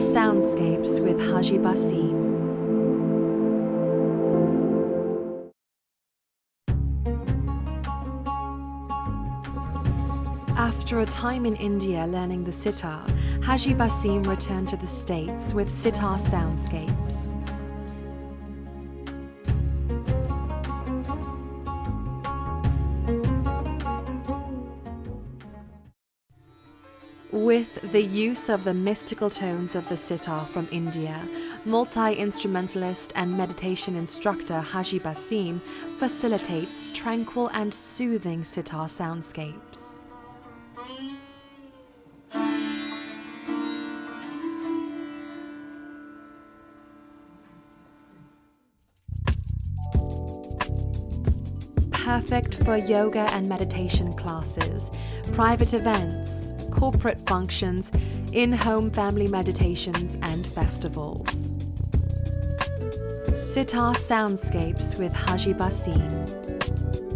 Sitar Soundscapes with Haji Basim. After a time in India learning the sitar, Haji Basim returned to the States with Sitar Soundscapes. With the use of the mystical tones of the sitar from India, multi-instrumentalist and meditation instructor Haji Basim facilitates tranquil and soothing sitar soundscapes. Perfect for yoga and meditation classes, private events, corporate functions, in-home family meditations and festivals. Sitar Soundscapes with Haji Basim.